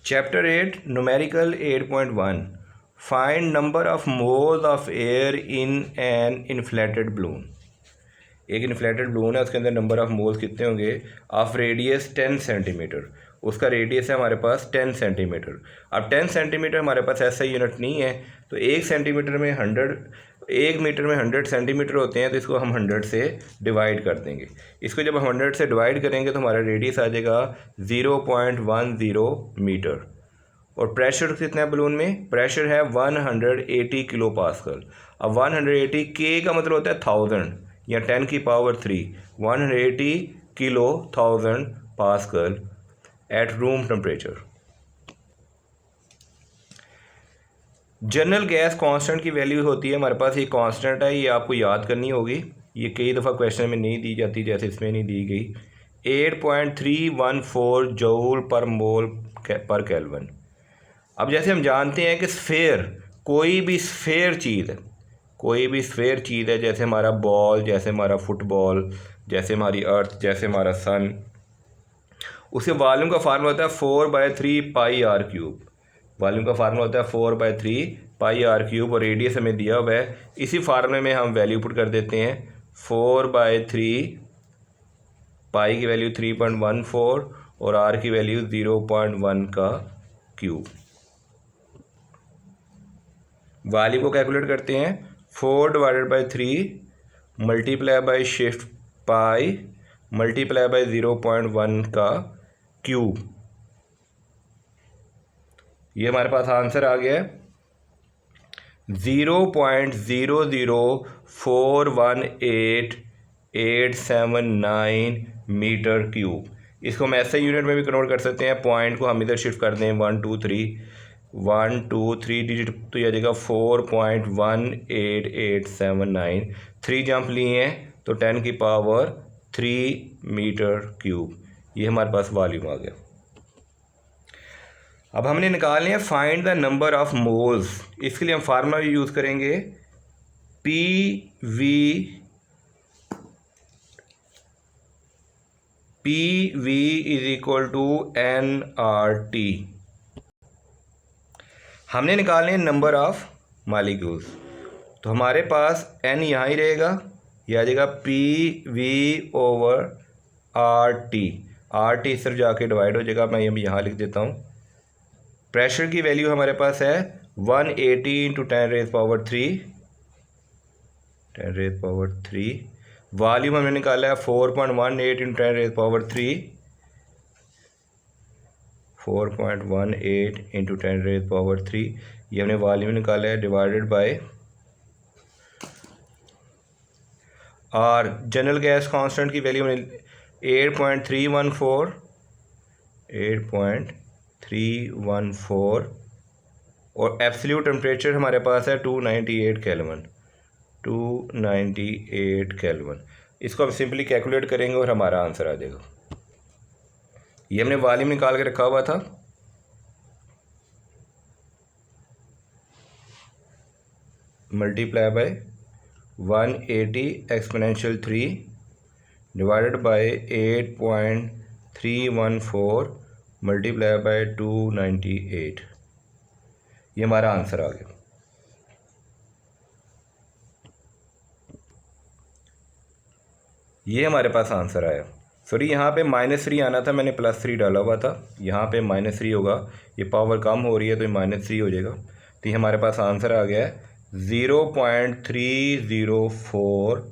Chapter 8 Numerical 8.1 Find number of moles of air in an inflated balloon। एक inflated balloon है, उसके अंदर number of moles कितने होंगे ऑफ रेडियस 10 सेंटीमीटर। उसका रेडियस है हमारे पास 10 सेंटीमीटर। अब 10 सेंटीमीटर हमारे पास ऐसा यूनिट नहीं है, तो 1 सेंटीमीटर में 100, 1 मीटर में 100 सेंटीमीटर होते हैं, तो इसको हम 100 से डिवाइड कर देंगे। इसको जब हम 100 से डिवाइड करेंगे तो हमारा रेडियस आ जाएगा 0.10 मीटर। और प्रेशर कितना है बलून में? प्रेशर है 180 किलो पास्कल। अब 180 के का मतलब होता है 1000 या 10 की power 3, 180 kilo 1000 pascal eight room temperature. General gas constant की वैल्यू होती है हमारे पास, ये कांस्टेंट है, ये आपको याद करनी होगी। ये कई दफ़ा क्वेश्चन में नहीं दी जाती, जैसे इसमें नहीं दी गई। 8.314 जूल पर मोल पर केल्विन। अब जैसे हम जानते हैं कि स्फेयर, कोई भी स्फेयर चीज़ है, जैसे हमारा बॉल, जैसे हमारा फुटबॉल, जैसे हमारी अर्थ, जैसे हमारा सन, उसके वॉल्यूम का फार्मूला होता है 4/3 पाई आर क्यूब। वॉल्यूम का फार्मूला होता है 4/3 पाई आर क्यूब, और रेडियस हमें दिया हुआ है। इसी फार्मूले में हम वैल्यू पुट कर देते हैं। 4/3 पाई की वैल्यू 3.14 और आर की वैल्यू 0.1 का क्यूब। वॉल्यूम को कैलकुलेट करते हैं। 4/3 multiply by shift pi multiply by 0.1 का क्यूब। ये हमारे पास आंसर आ गया है 0.0041879 मीटर क्यूब। इसको हम ऐसे यूनिट में भी कन्वर्ट कर सकते हैं। पॉइंट को हम इधर शिफ्ट कर दें, 1 2 3 डिजिट, तो यह जगह 4.18879। 3 जंप लिए हैं तो 10 की पावर 3 मीटर क्यूब। ये हमारे पास वॉल्यूम आ गया। अब हमने निकालने हैं find the number of moles. इसके लिए हम फार्मूला यूज़ करेंगे PV is equal to nRT। हमने निकालने हैं नंबर ऑफ मॉलिक्यूल्स, तो हमारे पास n यहाँ ही रहेगा, यह आ जाएगा PV/RT। RT सिर्फ जाके डिवाइड हो जाएगा, मैं ये यहाँ लिख देता हूँ। प्रेशर की वैल्यू हमारे पास है 180 × 10⁻3। वॉल्यूम हमने निकाला है 4.18 × 10⁻3। 4.18 × 10⁻3 ये हमने वॉल्यूम निकाला है, divided by R. General gas constant की वैल्यू हमने 8.314 और एब्सोल्यूट टेम्परेचर हमारे पास है 298 केल्विन। इसको हम सिंपली कैलकुलेट करेंगे और हमारा आंसर आ जाएगा। ये हमने वॉल्यूम निकाल के रखा हुआ था। Multiply by 180 exponential 3 divided by 8.314 multiply by 298। ये हमारा आंसर आ गया। ये हमारे पास आंसर आया। सॉरी, यहाँ पे -3 आना था, मैंने +3 डाला हुआ था। यहाँ पे -3 होगा, ये पावर कम हो रही है तो ये -3 हो जाएगा। तो ये हमारे पास आंसर आ गया है 0.304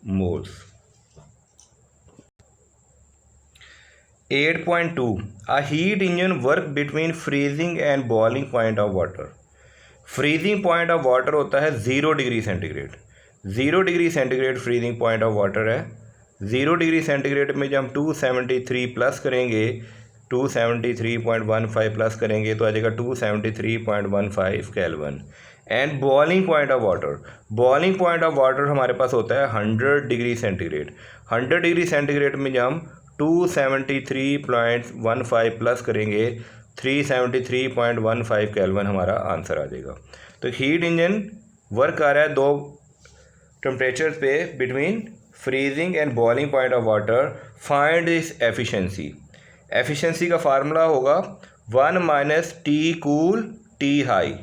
moles. 8.2 a heat engine work between freezing and boiling point of water. Freezing point of water होता है 0 degree centigrade. 0 degree centigrade freezing point of water है। 0 डिग्री सेंटीग्रेड में जब हम 273 प्लस करेंगे, 273.15 प्लस करेंगे तो आ जाएगा 273.15 kelvin. And boiling point of water हमारे पास होता है 100 डिग्री सेंटीग्रेड। 100 डिग्री सेंटीग्रेड में जब हम 273.15 प्लस करेंगे 373.15 केल्विन हमारा आंसर आ जाएगा। तो हीट इंजन वर्क कर रहा है 2 टेम्परेचर पे between freezing and boiling point of water. Find this efficiency. Efficiency का फार्मूला होगा 1 minus T cool T high,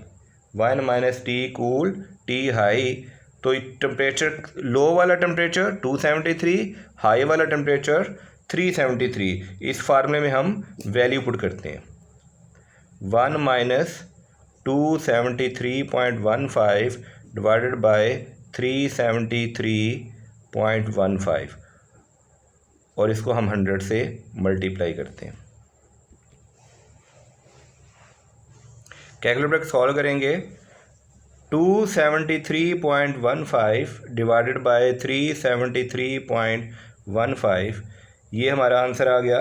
1 minus T cool T high. तो टेम्परेचर लो वाला टेम्परेचर 273, हाई वाला टेम्परेचर 373। इस फार्मूले में हम वैल्यू पुट करते हैं 1 माइनस 273.15 डिवाइडेड बाय 373.15 और इसको हम 100 से मल्टीप्लाई करते हैं। कैलकुलेटर सॉल्व करेंगे 273.15 डिवाइडेड बाय 373.15, ये हमारा आंसर आ गया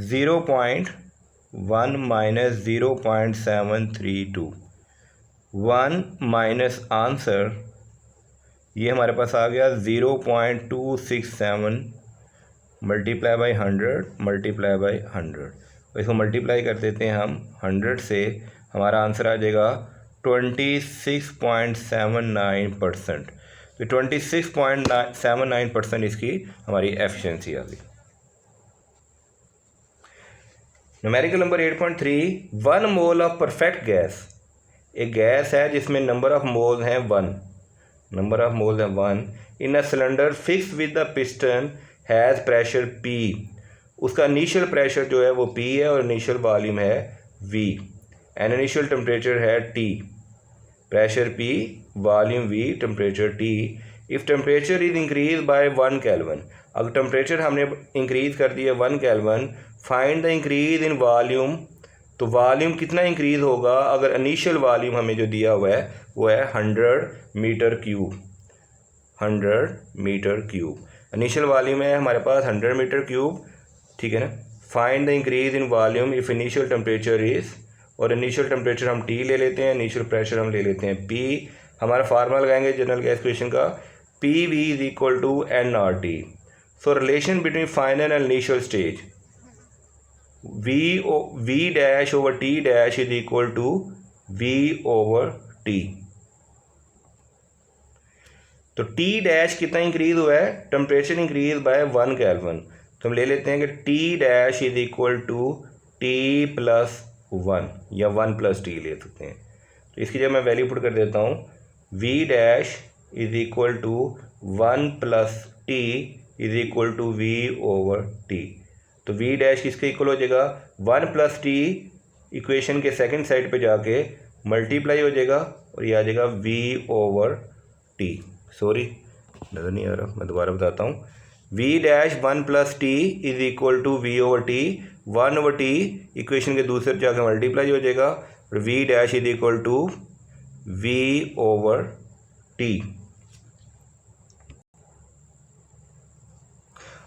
0.1 माइनस 0.732। 1 माइनस आंसर ये हमारे पास आ गया 0.267 मल्टीप्लाई बाई 100 मल्टीप्लाई बाई 100। इसको मल्टीप्लाई कर देते हैं हम 100 से, हमारा आंसर आ जाएगा 26.79%। तो 26.79% इसकी हमारी एफिशिएंसी आ गई। Numerical number 8.3, 1 mole of perfect gas. एक गैस है जिसमें नंबर ऑफ मोल हैं 1, नंबर ऑफ मोल है 1 in a cylinder fix with the piston has pressure P। उसका इनिशियल प्रेशर जो है वो P है और इनिशियल वॉल्यूम है V एंड इनिशियल टेम्परेचर है T। Pressure P, volume V, temperature T। If temperature is increase by 1 kelvin, अगर temperature हमने इंक्रीज़ कर दिया 1 kelvin, find the increase in volume. तो वॉल्यूम कितना इंक्रीज़ होगा? अगर इनिशियल वॉल्यूम हमें जो दिया हुआ है वो है 100 meter cube, 100 meter cube. Initial volume है हमारे पास 100 मीटर क्यूब, ठीक है ना। Find the increase in volume if initial temperature is, और इनिशियल टेम्परेचर हम T ले लेते हैं, इनिशियल प्रेशर हम ले लेते हैं P। हमारा फार्मूला लगाएंगे जनरल गैस इक्वेशन का, PV is equal to nRT। So relation between final and initial stage, V dash over T dash is equal to V over T। तो T डैश कितना increase हुआ है? Temperature increase by 1 kelvin. तो हम ले लेते हैं कि T dash is equal to T plus 1 या 1 प्लस T ले सकते हैं। तो इसकी जब मैं वैल्यू पुट कर देता हूँ, V dash is equal to 1 plus T is equal to V over T। तो V डैश किसके इक्वल हो जाएगा? 1 प्लस T इक्वेशन के सेकंड साइड पे जाके मल्टीप्लाई हो जाएगा और ये आ जाएगा V ओवर T। सॉरी नज़र नहीं आ रहा, मैं दोबारा बताता हूँ। V dash 1 plus T is equal to V over T, 1 over T equation के दूसरे जाके मल्टीप्लाई हो जाएगा और V dash is equal to V over T।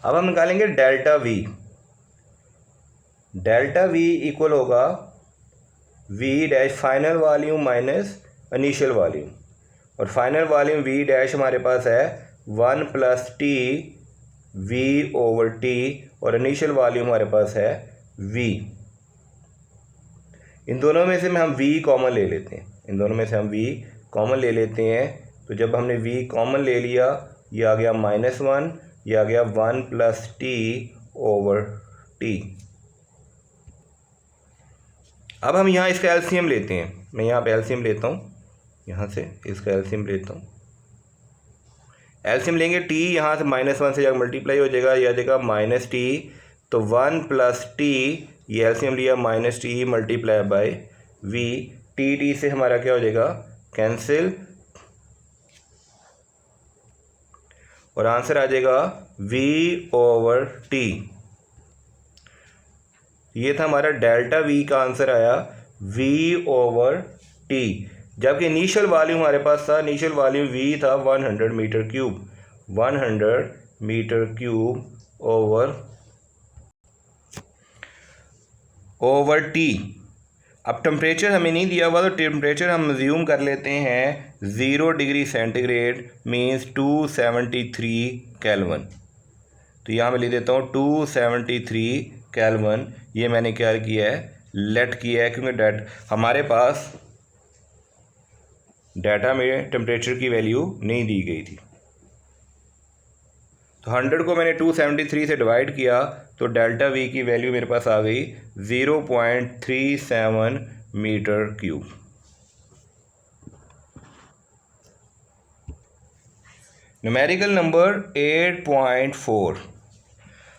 अब हम निकालेंगे delta V। Delta V equal होगा V dash final volume minus initial volume, और फाइनल वॉल्यूम V डैश हमारे पास है 1 plus T V over T और इनिशियल वॉल्यूम हमारे पास है V। इन दोनों में से हम V कॉमन ले लेते हैं, इन दोनों में से हम V कॉमन ले लेते हैं। तो जब हमने V कॉमन ले लिया, ये आ गया -1, ये आ गया 1 प्लस T ओवर T। अब हम यहाँ इसका एलसीएम लेते हैं, मैं यहाँ पे एलसीएम लेता हूँ, यहाँ से इसका एलसीएम लेता हूँ। एलसीएम लेंगे T यहाँ से -1 से जाकर मल्टीप्लाई हो जाएगा, यह आ जाएगा -T। तो 1 प्लस T, ये एलसीएम लिया -T multiply by V। T से हमारा क्या हो जाएगा? कैंसिल, और आंसर आ जाएगा V ओवर T। ये था हमारा डेल्टा V का आंसर आया V ओवर T। जबकि इनिशियल वॉल्यूम हमारे पास था, इनिशियल वॉल्यूम V था 100 meter cube, 100 meter cube over T। अब टेम्परेचर हमें नहीं दिया हुआ, तो टेम्परेचर हम अज्यूम कर लेते हैं 0 डिग्री सेंटीग्रेड मीन्स 273 केल्विन। तो यहाँ मैं लिख देता हूँ 273 केल्विन। ये मैंने क्या किया है? लेट किया है, क्योंकि हमारे पास डाटा में टेम्परेचर की वैल्यू नहीं दी गई थी। तो 100 को मैंने 273 से डिवाइड किया तो डेल्टा वी की वैल्यू मेरे पास आ गई 0.37 meter cube. Numerical number 8.4,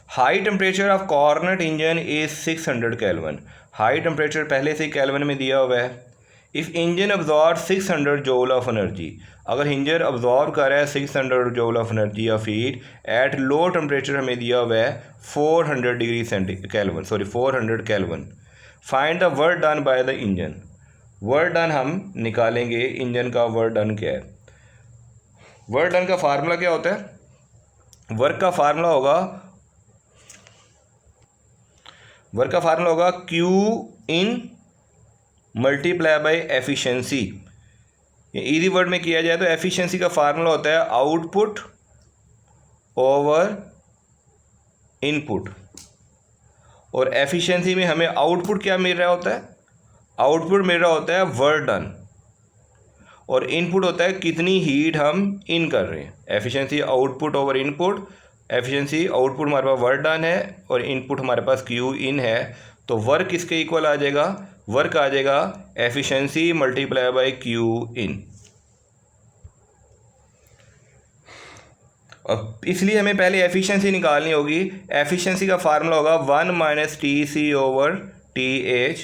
high temperature of Carnot engine is 600 kelvin. High temperature पहले से ही केल्विन में दिया हुआ है। If engine absorb 600 joule of energy, अगर इंजन अब्जॉर्ब कर रहा है 600 joule of energy of heat at low temperature हमें दिया हुआ है 400 degree kelvin, 400 kelvin. Find the work done by the engine. Work done हम निकालेंगे, इंजन का वर्क डन क्या है। वर्क डन का फार्मूला क्या होता है? वर्क का फार्मूला होगा Q in multiply by efficiency. Easy word में किया जाए तो एफिशिएंसी का फार्मूला होता है आउटपुट ओवर इनपुट, और एफिशिएंसी में हमें आउटपुट क्या मिल रहा होता है? आउटपुट मिल रहा होता है वर्क डन, और इनपुट होता है कितनी हीट हम इन कर रहे हैं। Efficiency output over input, efficiency output हमारे पास वर्क डन है और इनपुट हमारे पास Q इन है, तो वर्क किसके इक्वल आ जाएगा? वर्क आ जाएगा एफिशिएंसी मल्टीप्लाई बाय Q इन। और इसलिए हमें पहले एफिशिएंसी निकालनी होगी। एफिशिएंसी का फार्मूला होगा 1 minus TC over TH,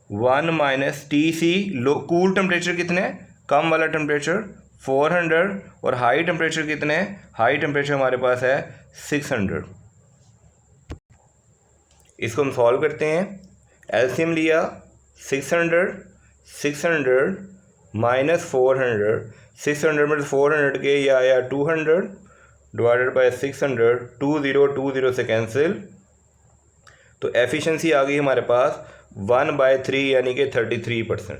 1 minus TC। लो कूल टेम्परेचर कितने है? कम वाला टेम्परेचर 400, और हाई टेम्परेचर कितने हैं? हाई टेम्परेचर हमारे पास है 600। इसको हम सॉल्व करते हैं। एलसीएम लिया 600 माइनस 400, 600 में 400 के ये आया 200 डिवाइडेड बाय 600, 20 से कैंसिल, तो एफिशिएंसी आ गई हमारे पास 1/3 यानी कि 33%।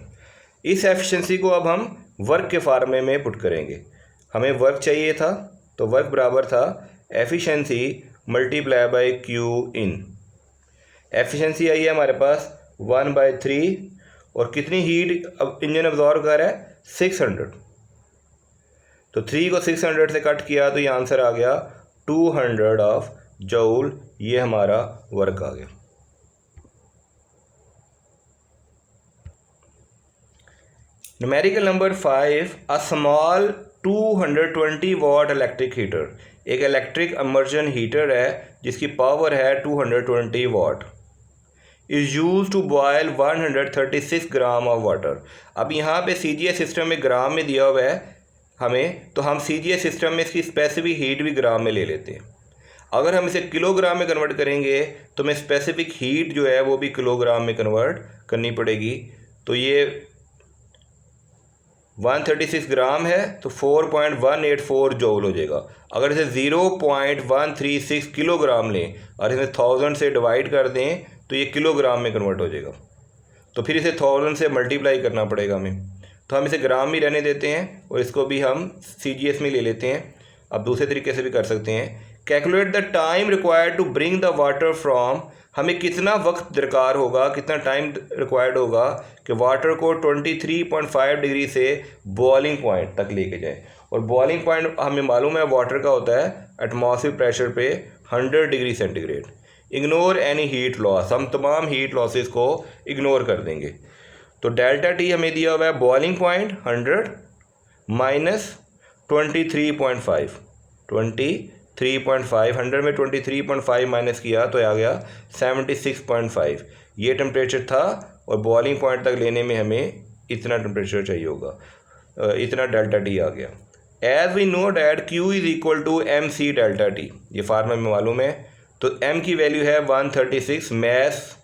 इस एफिशिएंसी को अब हम वर्क के फार्मूले में पुट करेंगे। हमें वर्क चाहिए था तो वर्क बराबर था efficiency multiply by Q in. Efficiency आई है हमारे पास 1/3, और कितनी हीट अब इंजन अब्जॉर्ब कर रहा है? 600। तो 3 को 600 से कट किया तो ये आंसर आ गया 200 ऑफ जूल। ये हमारा वर्क आ गया। Numerical number 5, a small 220 watt electric heater. एक इलेक्ट्रिक इमर्जन हीटर है जिसकी पावर है 220 watt, is use to boil 136 gram of water. अब यहाँ पे CGS सिस्टम में ग्राम में दिया हुआ है हमें, तो हम CGS सिस्टम में इसकी स्पेसिफिक हीट भी ग्राम में ले लेते हैं। अगर हम इसे किलोग्राम में कन्वर्ट करेंगे तो हमें स्पेसिफिक हीट जो है वो भी किलोग्राम में कन्वर्ट करनी पड़ेगी। तो ये 136 ग्राम है तो 4.184 जूल हो जाएगा। अगर इसे 0.136 किलोग्राम लें और इसे 1000 से डिवाइड कर दें तो ये किलोग्राम में कन्वर्ट हो जाएगा। तो फिर इसे 1000 से मल्टीप्लाई करना पड़ेगा हमें, तो हम इसे ग्राम में रहने देते हैं और इसको भी हम CGS में ले लेते हैं। अब दूसरे तरीके से भी कर सकते हैं। Calculate the time required to bring the water from, हमें कितना वक्त दरकार होगा, कितना टाइम रिक्वायर्ड होगा कि वाटर को 23.5 डिग्री से बॉइलिंग पॉइंट तक लेके जाए। और बॉइलिंग पॉइंट हमें मालूम है वाटर का होता है एटमॉस्फेयर प्रेशर पे 100 degree centigrade. Ignore any heat loss, हम तमाम हीट लॉसेस को इग्नोर कर देंगे। तो डेल्टा टी हमें दिया हुआ है बॉइलिंग पॉइंट 100 माइनस 23.5, 23.5, 100 में 23.5 माइनस किया तो आ गया 76.5। ये टेम्परेचर था और बॉइलिंग पॉइंट तक लेने में हमें इतना टेम्परेचर चाहिए होगा, इतना डेल्टा टी आ गया। As we know that Q is equal to MC delta T, ये फार्मूला में मालूम है। तो M की वैल्यू है 136,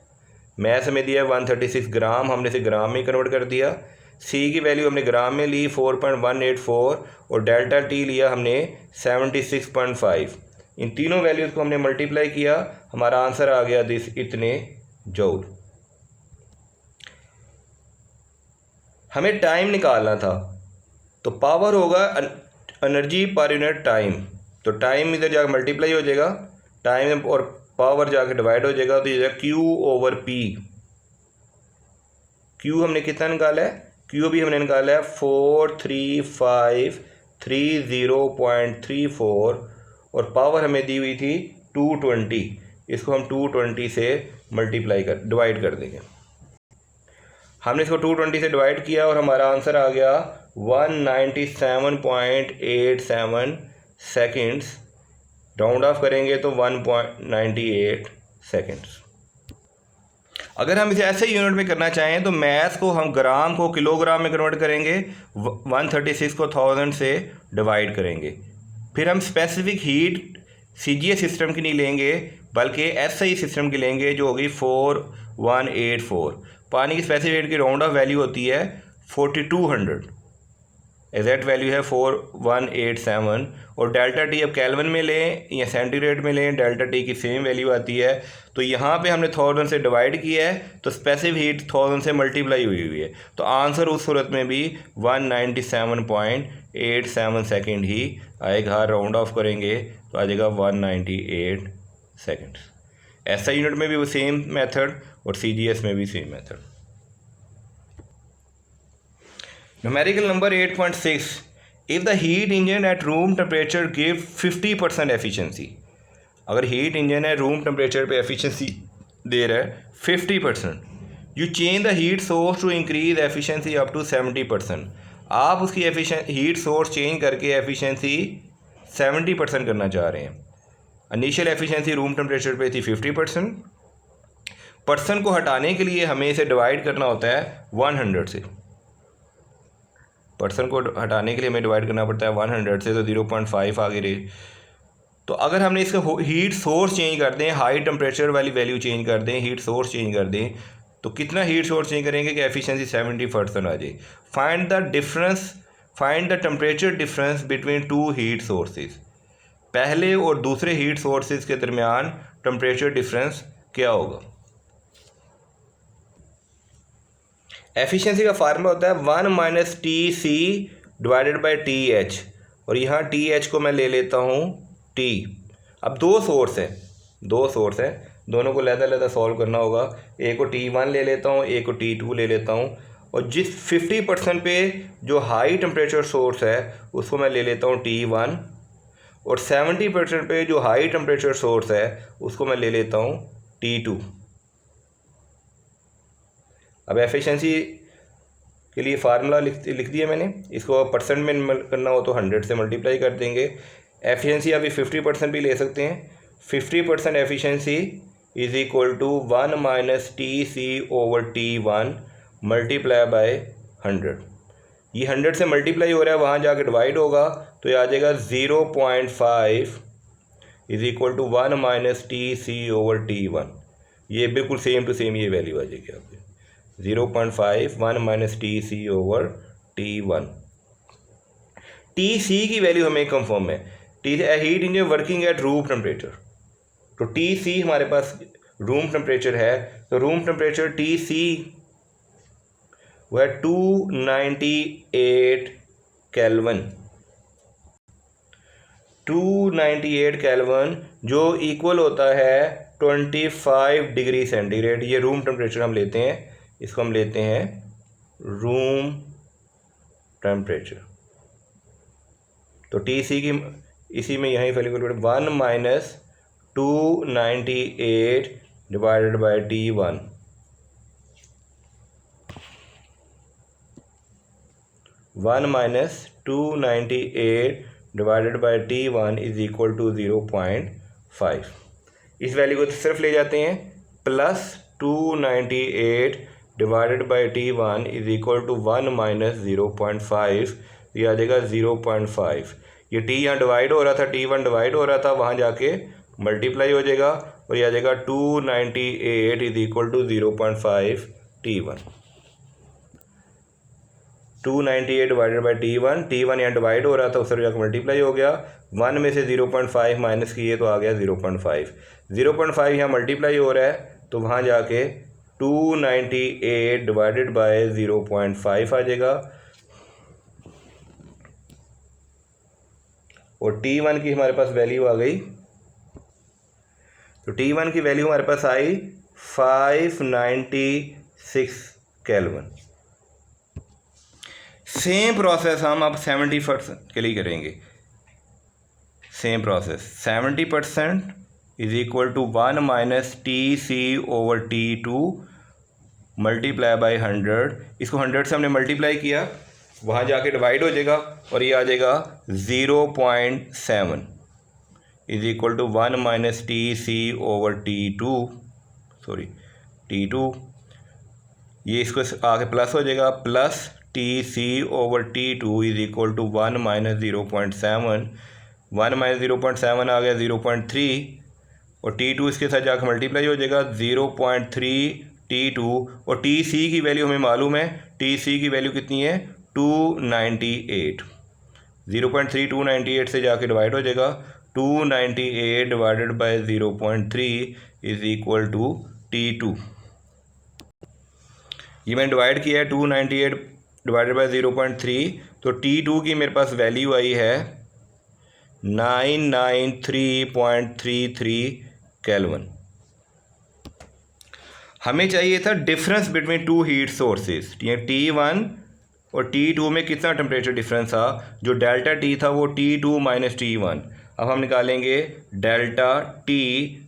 मैथ हमें दिया है 136 ग्राम, हमने इसे ग्राम में कन्वर्ट कर दिया। C की वैल्यू हमने ग्राम में ली 4.184, और डेल्टा टी लिया हमने 76.5। इन तीनों वैल्यूज़ को हमने मल्टीप्लाई किया, हमारा आंसर आ गया इतने जूल। हमें टाइम निकालना था, तो पावर होगा एनर्जी पर यूनिट टाइम, तो टाइम इधर जाकर मल्टीप्लाई हो जाएगा, टाइम और पावर जाकर डिवाइड हो जाएगा, तो ये Q ओवर P। Q हमने कितना निकाला है? Q भी हमने निकाला है 435 30.34 और पावर हमें दी हुई थी 220। इसको हम 220 से डिवाइड कर देंगे। हमने इसको 220 से डिवाइड किया और हमारा आंसर आ गया 197.87 सेकेंड्स। राउंड ऑफ करेंगे तो 1.98 सेकेंड्स। अगर हम इसे ऐसे यूनिट में करना चाहें तो मैथ को हम ग्राम को किलोग्राम में कन्वर्ट करेंगे, 136 को 1000 से डिवाइड करेंगे। फिर हम स्पेसिफिक हीट CGS सिस्टम की नहीं लेंगे बल्कि SI सिस्टम की लेंगे, जो होगी 4184। पानी की स्पेसिफिक हीट की राउंड ऑफ वैल्यू होती है 4200, एग्जैक्ट वैल्यू है 4187। और डेल्टा टी अब केल्विन में लें या सेंटीग्रेड में लें, डेल्टा टी की सेम वैल्यू आती है। तो यहाँ पे हमने 1000 से डिवाइड किया है तो स्पेसिफिक हीट 1000 से मल्टीप्लाई हुई हुई है, तो आंसर उस सूरत में भी 197.87 सेकेंड ही आएगा। राउंड ऑफ करेंगे तो आ जाएगा 198 सेकेंड। SI यूनिट में भी वो सेम मेथड और CGS में भी same method. Numerical number 8.6, if the heat engine at room temperature give 50% efficiency. अगर हीट इंजन है रूम टेम्परेचर पे एफिशिएंसी दे रहा है 50%, you change the heat source to increase efficiency up to 70%। आप उसकी हीट सोर्स चेंज करके efficiency 70% करना चाह रहे हैं। इनिशियल एफिशिएंसी रूम टेम्परेचर पे थी 50%। परसेंट को हटाने के लिए हमें इसे डिवाइड करना होता है 100 से। परसेंट को हटाने के लिए हमें डिवाइड करना पड़ता है 100 से, तो 0.5 आगे रहे। तो अगर हमने इसका हीट सोर्स चेंज कर दें, हाई टेम्परेचर वाली वैल्यू चेंज कर दें, हीट सोर्स चेंज कर दें, तो कितना हीट सोर्स चेंज करेंगे कि एफिशिएंसी 70% आ जाए। Find the temperature difference between two heat sources. पहले और दूसरे हीट सोर्सेज के दरमियान टेम्परेचर डिफरेंस क्या होगा। एफिशिएंसी का फार्मूला होता है 1 - TC डिवाइडेड बाई TH, और यहाँ TH को मैं ले लेता हूँ T। अब दो सोर्स है, दोनों को लहदा सॉल्व करना होगा। एक को T1 ले लेता हूँ, एक को T2 ले लेता हूँ, और जिस 50% पे जो हाई टेम्परेचर सोर्स है उसको मैं ले लेता हूँ T1, और 70% पे जो हाई टेम्परेचर सोर्स है उसको मैं ले लेता हूँ T2। अब एफिशिएंसी के लिए फार्मूला लिख दिया मैंने। इसको परसेंट में करना हो तो 100 से मल्टीप्लाई कर देंगे। एफिशिएंसी अभी 50% भी ले सकते हैं। 50% efficiency is equal to 1 - TC over T1 multiply by 100। ये 100 से मल्टीप्लाई हो रहा है, वहाँ जाकर डिवाइड होगा तो ये आ जाएगा 0.5 is equal to 1 - TC over T1। ये बिल्कुल सेम टू सेम ये वैल्यू आ जाएगी आपकी 0.5 1 - TC ओवर T1। TC की वैल्यू हमें कंफर्म है। Heat engine working at room temperature, तो TC हमारे पास रूम टेम्परेचर है, तो रूम टेम्परेचर TC वो है 298 केल्विन। 298 केल्विन जो इक्वल होता है 25 डिग्री सेंटीग्रेड। ये रूम टेम्परेचर हम लेते हैं, इसको हम लेते हैं रूम टेम्परेचर। तो TC की इसी में यहीं value 1 - 298 divided by T1। 1 - 298 divided by T1 is equal to 0.5। इस वैल्यू को सिर्फ ले जाते हैं, plus 298 divided by T1 is equal to 1 - 0.5। ये आ जाएगा 0.5। ये T यहाँ डिवाइड हो रहा था, T1 डिवाइड हो रहा था, वहाँ जाके मल्टीप्लाई हो जाएगा और ये आ जाएगा 298 is equal to 0.5 T1। 298 divided by T1 यहाँ डिवाइड हो रहा था, उससे जाकर मल्टीप्लाई हो गया। 1 में से 0.5 माइनस किए तो आ गया 0.5। 0.5 यहाँ मल्टीप्लाई हो रहा है तो वहाँ जाके 298 डिवाइडेड बाय 0.5 आ जाएगा, और T1 की हमारे पास वैल्यू आ गई। तो T1 की वैल्यू हमारे पास आई 596 केल्विन। सेम प्रोसेस हम अब 70% के लिए करेंगे। Same process 70% is equal to 1 minus T C over T two multiply by 100। इसको 100 से हमने मल्टीप्लाई किया, वहाँ जाके डिवाइड हो जाएगा और ये आ जाएगा 0.7 is equal to 1 minus T C over T two, sorry T two, ये इसको आके प्लस हो जाएगा, plus T C over T two is equal to 1 minus 0.7, 1 minus 0.7 आ गया 0.3 और टी टू इसके साथ जाकर मल्टीप्लाई हो जाएगा 0.3 टी टू और टी सी की वैल्यू हमें मालूम है, टी सी की वैल्यू कितनी है 298, 0.3 298 से जाके डिवाइड हो जाएगा, 298 divided by 0.3 is equal to T two. ये मैंने डिवाइड किया है 298 डिवाइडेड बाई 0.3, तो टी टू की मेरे पास वैल्यू आई है 993.33 केल्विन। हमें चाहिए था difference between two heat sources, T1 और T2 में कितना टेम्परेचर डिफरेंस था। जो डेल्टा T था वो T2 माइनस T1। अब हम निकालेंगे delta T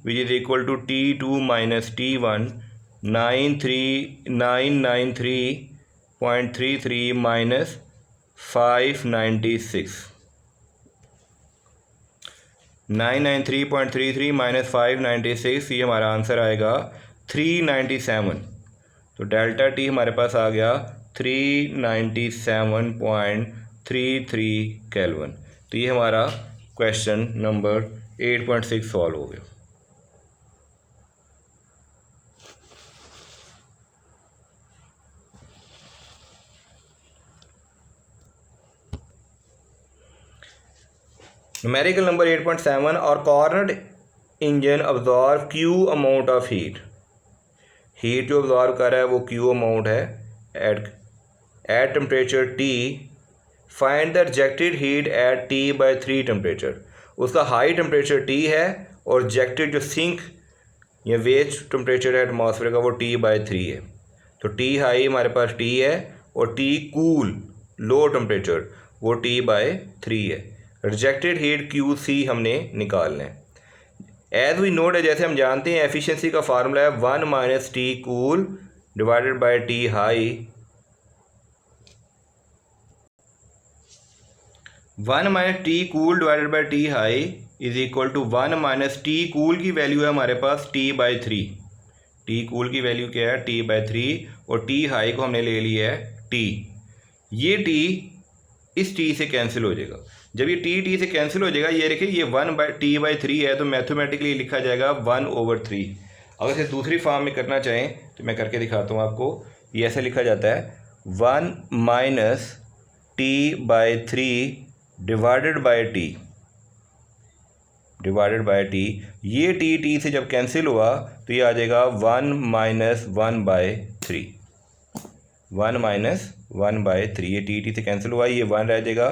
which is equal to T2 minus T1, 993.33 minus 596, 993.33 minus 596, ये हमारा आंसर आएगा 397। तो डेल्टा टी हमारे पास आ गया 397.33 केल्विन। तो ये हमारा क्वेश्चन नंबर 8.6 सॉल्व हो गया। न्यूमेरिकल नंबर 8.7 और cornered engine absorb Q amount of heat. Heat जो अब्जॉर्व कर रहा है वो क्यू अमाउंट है at temperature T. Find the rejected heat at T by 3 temperature. उसका हाई टेम्परेचर टी है और रिजेक्टेड जो सिंक या वेस्ट टेम्परेचर है एटमॉस्फेयर का वो टी बाई 3 है। तो टी हाई हमारे पास टी है और टी कूल लो टेम्परेचर वो टी बाई 3 है। रिजेक्टेड हीट क्यू सी हमने निकालना है। एज वी नोट है, जैसे हम जानते हैं एफिशिएंसी का फार्मूला है 1 minus T cool divided by T high. 1 minus T cool divided by T high is equal to 1 minus T cool की वैल्यू है हमारे पास टी बाई 3। टी कूल की वैल्यू क्या है टी बाई 3 और टी हाई को हमने ले लिया है टी। ये टी इस टी से कैंसिल हो जाएगा। जब ये टी से कैंसिल हो जाएगा, ये देखिए ये 1/t/3 है तो मैथमेटिकली लिखा जाएगा 1/3। अगर इसे दूसरी फॉर्म में करना चाहें तो मैं करके दिखाता हूँ आपको। ये ऐसे लिखा जाता है 1 minus t/3 divided by T. ये टी से जब कैंसिल हुआ तो ये आ जाएगा 1 माइनस 1/3, 1 माइनस 1/3। ये टी से कैंसिल हुआ, ये 1 रह जाएगा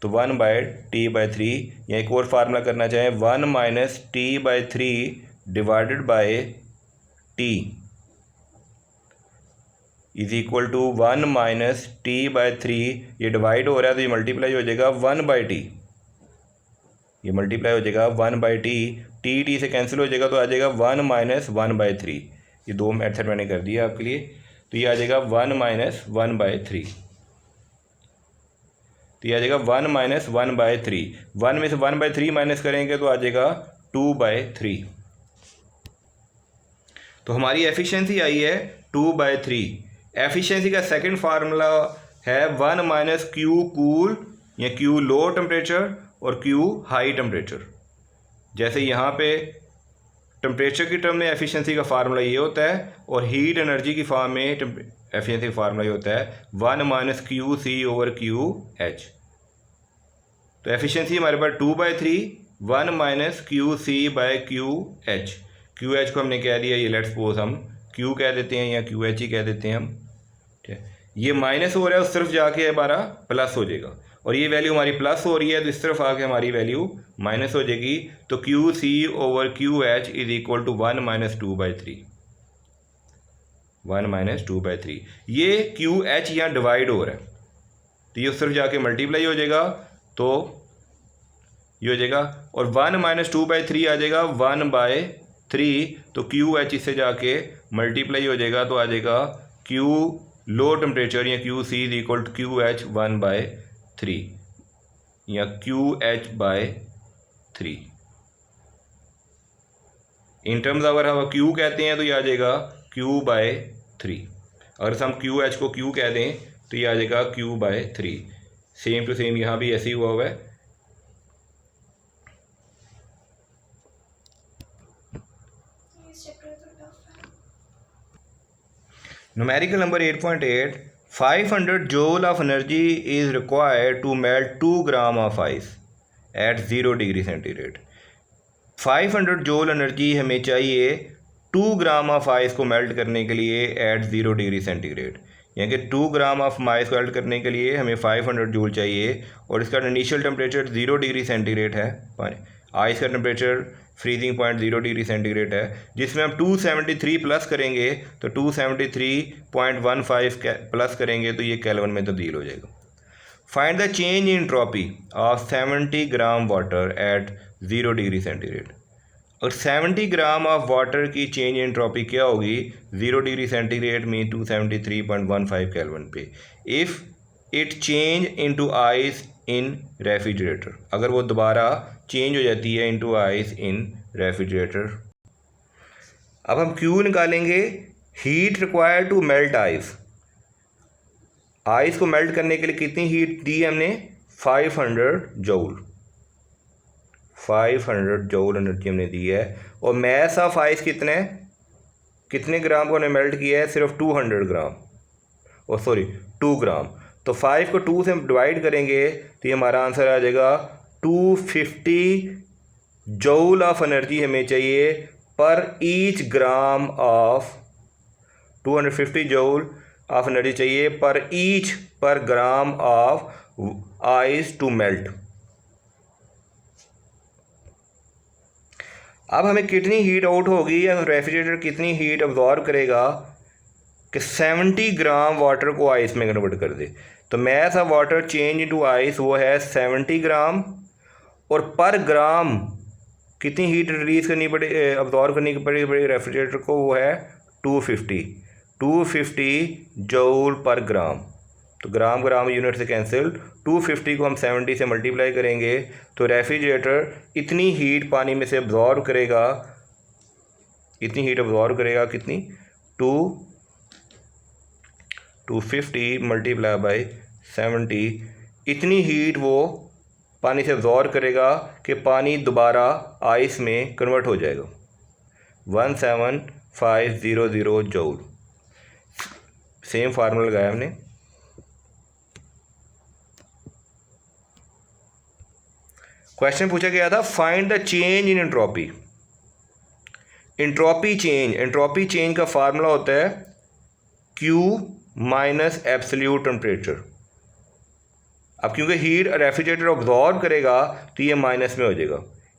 तो 1/t/3। या एक और फार्मूला करना चाहें 1 minus t/3 divided by T is equal to 1 minus t/3। ये डिवाइड हो रहा है तो ये मल्टीप्लाई हो जाएगा 1/t। ये मल्टीप्लाई हो जाएगा 1/t, टी से कैंसिल हो जाएगा तो आ जाएगा 1 माइनस 1/3। ये दो मेथड मैंने कर दिया आपके लिए। तो ये आ जाएगा 1 माइनस 1/3। तो ये आ जाएगा 1 माइनस 1/3। 1 में से 1/3 माइनस करेंगे तो आ जाएगा 2/3। तो हमारी एफिशिएंसी आई है 2/3। एफिशिएंसी का सेकंड फार्मूला है 1 माइनस क्यू कूल या क्यू लो टेम्परेचर और क्यू हाई टेम्परेचर। जैसे यहाँ पे टेम्परेचर की टर्म में एफिशिएंसी का फार्मूला ये होता है और हीट एनर्जी की फॉर्म में एफिशिएंसी का फार्मूला ये होता है 1 minus Q C over Q H. तो एफिशिएंसी हमारे पास 2/3, 1 minus Q C by Q H. Q H को हमने कह दिया, ये लेट्स सपोज हम क्यू कह देते हैं या क्यू एच ही कह देते हैं हम, ठीक है। ये माइनस हो रहा है उस तरफ जाके हमारा प्लस हो जाएगा और ये वैल्यू हमारी प्लस हो रही है तो इस तरफ आके हमारी वैल्यू माइनस हो जाएगी। तो Q C over Q H is equal to 1 minus 2/3, 1 minus 2/3। ये क्यू एच यहाँ डिवाइड हो रहा है, तो ये सिर्फ जाके मल्टीप्लाई हो जाएगा, तो ये हो जाएगा। और 1 - 2/3 आ जाएगा 1/3, तो QH इससे जाके मल्टीप्लाई हो जाएगा, तो आ जाएगा Q लो टेम्परेचर या QC is equal to QH 1/3 या QH/3। इन टर्म्स अगर हम Q कहते हैं तो ये आ जाएगा Q/3। अगर हम QH को Q कह दें तो ये आ जाएगा Q/3। सेम टू सेम यहाँ भी ऐसे ही हुआ है। Numerical number 8.8, 500 joule of energy is required to melt 2 gram of ice at 0 degree centigrade. 500 joule energy हमें चाहिए 2 ग्राम ऑफ आइस को मेल्ट करने के लिए एट 0 डिग्री सेंटीग्रेड। यानी कि 2 ग्राम ऑफ आइस को मेल्ट करने के लिए हमें 500 जूल चाहिए, और इसका इनिशियल टेम्परेचर 0 डिग्री सेंटीग्रेड है। आइस का temperature freezing point 0 degree centigrade है, जिसमें हम 273 प्लस करेंगे तो 273.15 प्लस करेंगे तो ये केल्विन में तब्दील हो जाएगा। Find the change in entropy of 70 gram water at 0 degree centigrade. और 70 ग्राम ऑफ वाटर की चेंज इन एंट्रोपी क्या होगी 0 डिग्री सेंटीग्रेड में 273.15 केल्विन पे, if it change into ice in refrigerator, अगर वो दोबारा चेंज हो जाती है इनटू आइस इन रेफ्रिजरेटर। अब हम Q निकालेंगे, heat required to melt ice. Ice को मेल्ट करने के लिए कितनी हीट दी हमने 500 जूल। 500 जूल एनर्जी हमने दी है, और मैस ऑफ आइस कितने ग्राम को हमने मेल्ट किया है सिर्फ 200 ग्राम, और सॉरी 2 ग्राम। तो 5 को 2 से हम डिवाइड करेंगे तो ये हमारा आंसर आ जाएगा 250 जूल ऑफ एनर्जी हमें चाहिए per each gram of 250 joule of energy चाहिए per gram of ice to melt. अब हमें कितनी हीट आउट होगी या रेफ्रिजरेटर कितनी हीट अब्जॉर्ब करेगा कि 70 ग्राम वाटर को आइस में कन्वर्ट कर दे। तो mass of water change into ice वो है 70 ग्राम, और पर ग्राम कितनी हीट रिलीज़ करनी पड़े अब्जॉर्ब करनी पड़ेगी रेफ्रिजरेटर को, वो है 250 जूल पर ग्राम। तो ग्राम यूनिट से कैंसिल, 250 को हम 70 से मल्टीप्लाई करेंगे तो रेफ्रिजरेटर इतनी हीट पानी में से अब्जॉर्ब करेगा, इतनी हीट अब्जॉर्ब करेगा कितनी 250 मल्टीप्लाई बाई 70, इतनी हीट वो पानी से अब्जॉर्ब करेगा कि पानी दोबारा आइस में कन्वर्ट हो जाएगा 17500 जूल। सेम फार्मूला लगाया हमने। क्वेश्चन पूछा गया था find the change in entropy. Entropy change का फार्मूला होता है Q माइनस एब्सोल्यूट टेम्परेचर। अब क्योंकि हीट रेफ्रिजरेटर ऑब्जॉर्व करेगा तो ये माइनस में हो जाएगा,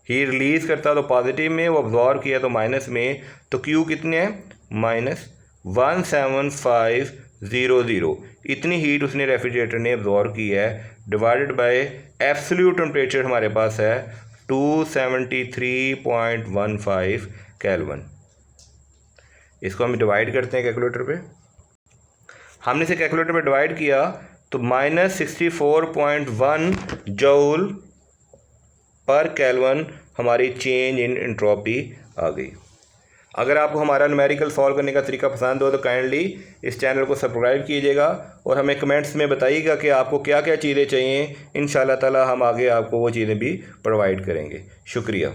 हीट रिलीज़ करता तो पॉजिटिव में, वो ऑब्जॉर्व किया तो माइनस में, तो Q कितने हैं -17500। इतनी हीट उसने रेफ्रिजरेटर ने ऑब्जॉर्व की है, डिवाइडेड बाय एब्सोल्यूट टेम्परेचर हमारे पास है 273.15 केल्विन। इसको हम डिवाइड करते हैं कैलकुलेटर पे। हमने इसे कैलकुलेटर पे डिवाइड किया तो -64.1 जूल पर केल्विन हमारी चेंज इन एंट्रोपी आ गई। अगर आपको हमारा न्यूमेरिकल सॉल्व करने का तरीका पसंद हो तो काइंडली इस चैनल को सब्सक्राइब कीजिएगा और हमें कमेंट्स में बताइएगा कि आपको क्या क्या चीज़ें चाहिए। इंशाल्लाह ताला हम आगे आपको वो चीज़ें भी प्रोवाइड करेंगे। शुक्रिया।